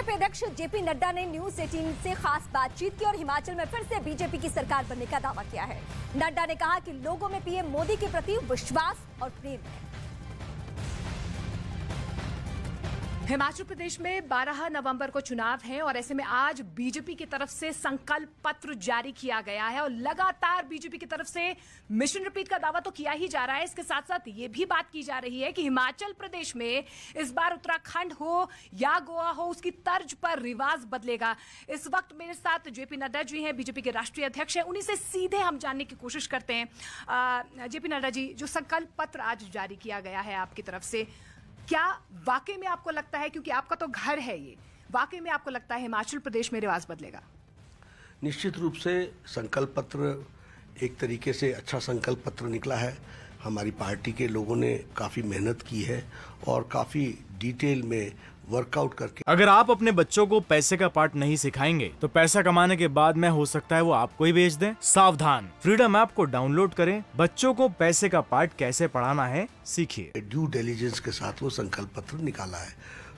BJP अध्यक्ष JP Nadda ने news 18 से खास बातचीत की और हिमाचल में फिर से बीजेपी की सरकार बनने का दावा किया है। नड्डा ने कहा कि लोगों में पीएम मोदी के प्रति विश्वास और प्रेम है। हिमाचल प्रदेश में 12 नवंबर को चुनाव है और ऐसे में आज बीजेपी की तरफ से संकल्प पत्र जारी किया गया है और लगातार बीजेपी की तरफ से मिशन रिपीट का दावा तो किया ही जा रहा है। इसके साथ साथ ये भी बात की जा रही है कि हिमाचल प्रदेश में इस बार उत्तराखंड हो या गोवा हो, उसकी तर्ज पर रिवाज बदलेगा। इस वक्त मेरे साथ जेपी नड्डा जी हैं, बीजेपी के राष्ट्रीय अध्यक्ष हैं। उन्हीं से सीधे हम जानने की कोशिश करते हैं। जेपी नड्डा जी, जो संकल्प पत्र आज जारी किया गया है आपकी तरफ से, क्या वाकई में आपको लगता है, क्योंकि आपका तो घर है ये, वाकई में आपको लगता है हिमाचल प्रदेश में रिवाज बदलेगा? निश्चित रूप से संकल्प पत्र एक तरीके से अच्छा संकल्प पत्र निकला है। हमारी पार्टी के लोगों ने काफ़ी मेहनत की है और काफ़ी डिटेल में वर्कआउट करके। अगर आप अपने बच्चों को पैसे का पार्ट नहीं सिखाएंगे तो पैसा कमाने के बाद में हो सकता है वो आपको ही बेच दें। सावधान, फ्रीडम ऐप को डाउनलोड करें, बच्चों को पैसे का पार्ट कैसे पढ़ाना है सीखिए। ड्यू डिलिजेंस के साथ वो संकल्प पत्र निकाला है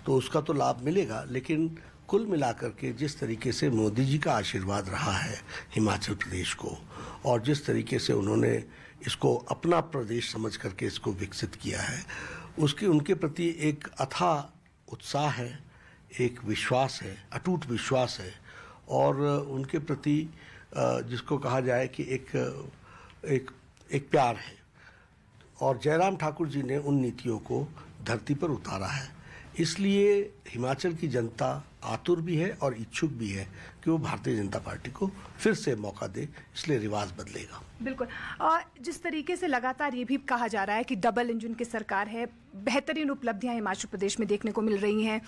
तो उसका तो लाभ मिलेगा, लेकिन कुल मिलाकर के जिस तरीके से मोदी जी का आशीर्वाद रहा है हिमाचल प्रदेश को और जिस तरीके से उन्होंने इसको अपना प्रदेश समझ करके इसको विकसित किया है, उसके उनके प्रति एक अथाह उत्साह है, एक विश्वास है, अटूट विश्वास है और उनके प्रति जिसको कहा जाए कि एक प्यार है। और जयराम ठाकुर जी ने उन नीतियों को धरती पर उतारा है, इसलिए हिमाचल की जनता आतुर भी है और इच्छुक भी है कि वो भारतीय जनता पार्टी को फिर से मौका दे, इसलिए रिवाज बदलेगा। बिल्कुल। और जिस तरीके से लगातार ये भी कहा जा रहा है कि डबल इंजन की सरकार है, बेहतरीन उपलब्धियां हिमाचल प्रदेश में देखने को मिल रही हैं।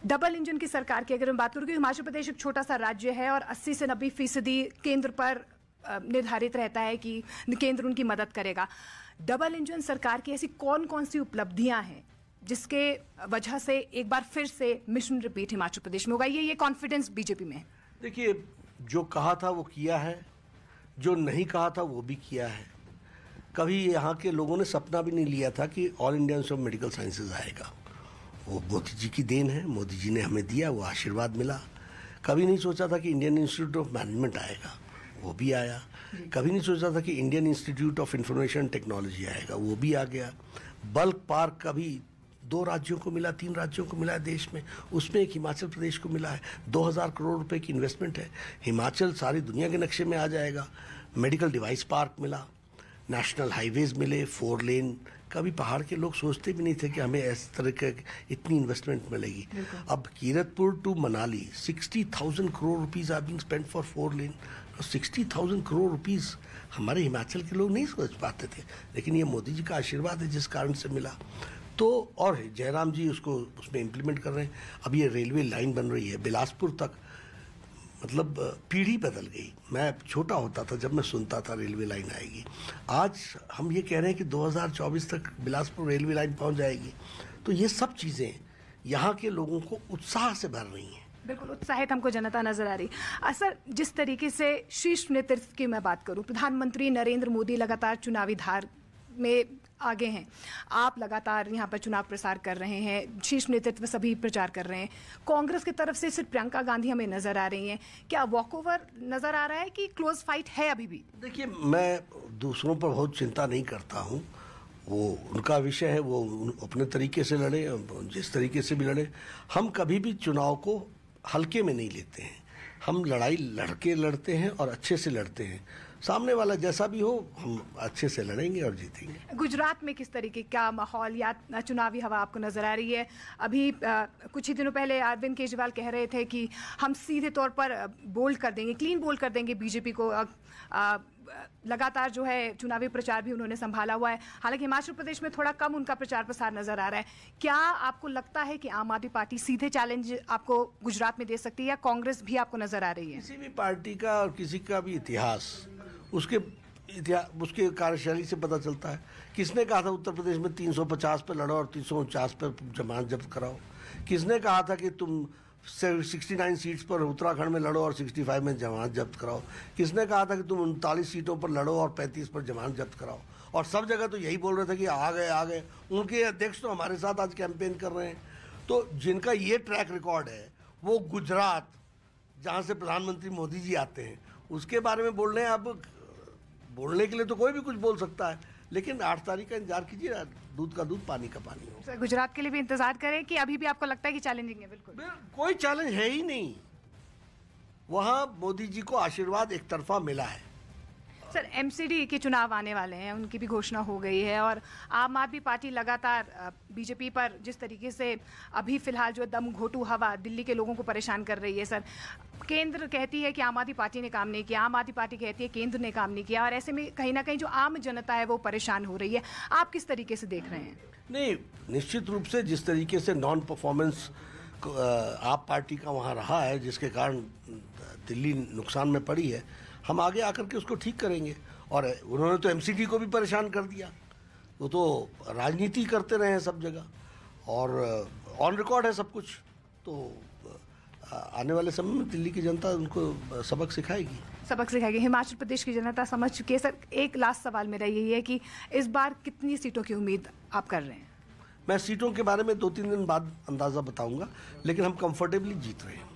डबल इंजन की सरकार की अगर मैं बात करूं कि हिमाचल प्रदेश एक छोटा सा राज्य है और 80 से 90% केंद्र पर निर्धारित रहता है कि केंद्र उनकी मदद करेगा। डबल इंजन सरकार की ऐसी कौन कौन सी उपलब्धियां हैं जिसके वजह से एक बार फिर से मिशन रिपीट हिमाचल प्रदेश में होगा? ये कॉन्फिडेंस बीजेपी में है। देखिए, जो कहा था वो किया है, जो नहीं कहा था वो भी किया है। कभी यहाँ के लोगों ने सपना भी नहीं लिया था कि all India institute of medical sciences आएगा। वो मोदी जी की देन है, मोदी जी ने हमें दिया, वो आशीर्वाद मिला। कभी नहीं सोचा था कि इंडियन इंस्टीट्यूट ऑफ मैनेजमेंट आएगा, वो भी आया। कभी नहीं सोचा था कि Indian institute of information technology आएगा, वो भी आ गया। बल्क पार्क कभी 2 राज्यों को मिला, 3 राज्यों को मिला है देश में, उसमें एक हिमाचल प्रदेश को मिला है। 2000 करोड़ रुपए की इन्वेस्टमेंट है। हिमाचल सारी दुनिया के नक्शे में आ जाएगा। मेडिकल डिवाइस पार्क मिला, नेशनल हाईवेज मिले, 4 लेन। कभी पहाड़ के लोग सोचते भी नहीं थे कि हमें इस तरह के इतनी इन्वेस्टमेंट मिलेगी। अब Kiratpur to Manali 60,000 crore rupees are being spent for 4 lane. 60,000 crore rupees हमारे हिमाचल के लोग नहीं सोच पाते थे, लेकिन ये मोदी जी का आशीर्वाद है जिस कारण से मिला। तो और जयराम जी उसको उसमें इम्प्लीमेंट कर रहे हैं। अब ये रेलवे लाइन बन रही है बिलासपुर तक, मतलब पीढ़ी बदल गई। मैं छोटा होता था जब मैं सुनता था रेलवे लाइन आएगी। आज हम ये कह रहे हैं कि 2024 तक बिलासपुर रेलवे लाइन पहुंच जाएगी। तो ये सब चीज़ें यहाँ के लोगों को उत्साह से भर रही हैं। बिल्कुल उत्साहित हमको जनता नजर आ रही। सर, जिस तरीके से शीर्ष नेतृत्व की मैं बात करूं, प्रधानमंत्री नरेंद्र मोदी लगातार चुनावी धार में आगे हैं, आप लगातार यहाँ पर चुनाव प्रसार कर रहे हैं, शीर्ष नेतृत्व सभी प्रचार कर रहे हैं। कांग्रेस की तरफ से सिर्फ प्रियंका गांधी हमें नजर आ रही हैं। क्या वॉकओवर नजर आ रहा है कि क्लोज फाइट है अभी भी? देखिए, मैं दूसरों पर बहुत चिंता नहीं करता हूँ, वो उनका विषय है, वो अपने तरीके से लड़े, जिस तरीके से भी लड़े। हम कभी भी चुनाव को हल्के में नहीं लेते हैं। हम लड़ाई लड़के लड़ते हैं और अच्छे से लड़ते हैं। सामने वाला जैसा भी हो, हम अच्छे से लड़ेंगे और जीतेंगे। गुजरात में किस तरीके का माहौल या चुनावी हवा आपको नजर आ रही है? अभी कुछ ही दिनों पहले अरविंद केजरीवाल कह रहे थे कि हम सीधे तौर पर बोल्ड कर देंगे, क्लीन बोल्ड कर देंगे बीजेपी को। लगातार जो है चुनावी प्रचार भी उन्होंने संभाला हुआ है। हालांकि हिमाचल प्रदेश में थोड़ा कम उनका प्रचार प्रसार नजर आ रहा है। क्या आपको लगता है कि आम आदमी पार्टी सीधे चैलेंज आपको गुजरात में दे सकती है या कांग्रेस भी आपको नजर आ रही है? किसी भी पार्टी का और किसी का भी इतिहास उसके कार्यशैली से पता चलता है। किसने कहा था उत्तर प्रदेश में 350 पे लड़ो और 349 पे जमानत जब्त कराओ? किसने कहा था कि तुम 69 सीट्स पर उत्तराखंड में लड़ो और 65 में जमानत जब्त कराओ? किसने कहा था कि तुम 39 सीटों पर लड़ो और 35 पर जमानत जब्त कराओ? और सब जगह तो यही बोल रहे थे कि आ गए। उनके अध्यक्ष तो हमारे साथ आज कैंपेन कर रहे हैं। तो जिनका ये ट्रैक रिकॉर्ड है वो गुजरात जहाँ से प्रधानमंत्री मोदी जी आते हैं उसके बारे में बोल रहे हैं। अब बोलने के लिए तो कोई भी कुछ बोल सकता है, लेकिन 8 तारीख का इंतजार कीजिए, दूध का दूध पानी का पानी हो। सर, गुजरात के लिए भी इंतजार करें कि अभी भी आपको लगता है कि चैलेंजिंग है? बिल्कुल कोई चैलेंज है ही नहीं, वहाँ मोदी जी को आशीर्वाद एक तरफा मिला है। सर, एमसीडी के चुनाव आने वाले हैं, उनकी भी घोषणा हो गई है और आम आदमी पार्टी लगातार बीजेपी पर जिस तरीके से अभी फिलहाल जो दम घोटू हवा दिल्ली के लोगों को परेशान कर रही है। सर, केंद्र कहती है कि आम आदमी पार्टी ने काम नहीं किया, आम आदमी पार्टी कहती है केंद्र ने काम नहीं किया, और ऐसे में कहीं ना कहीं जो आम जनता है वो परेशान हो रही है। आप किस तरीके से देख रहे हैं? नहीं, निश्चित रूप से जिस तरीके से नॉन परफॉर्मेंस आप पार्टी का वहाँ रहा है, जिसके कारण दिल्ली नुकसान में पड़ी है, हम आगे आकर के उसको ठीक करेंगे। और उन्होंने तो एमसीडी को भी परेशान कर दिया, वो तो राजनीति करते रहे हैं सब जगह और ऑन रिकॉर्ड है सब कुछ। तो आने वाले समय में दिल्ली की जनता उनको सबक सिखाएगी। हिमाचल प्रदेश की जनता समझ चुकी है। सर, एक लास्ट सवाल मेरा यही है कि इस बार कितनी सीटों की उम्मीद आप कर रहे हैं? मैं सीटों के बारे में 2-3 दिन बाद अंदाज़ा बताऊंगा, लेकिन हम कंफर्टेबली जीत रहे हैं।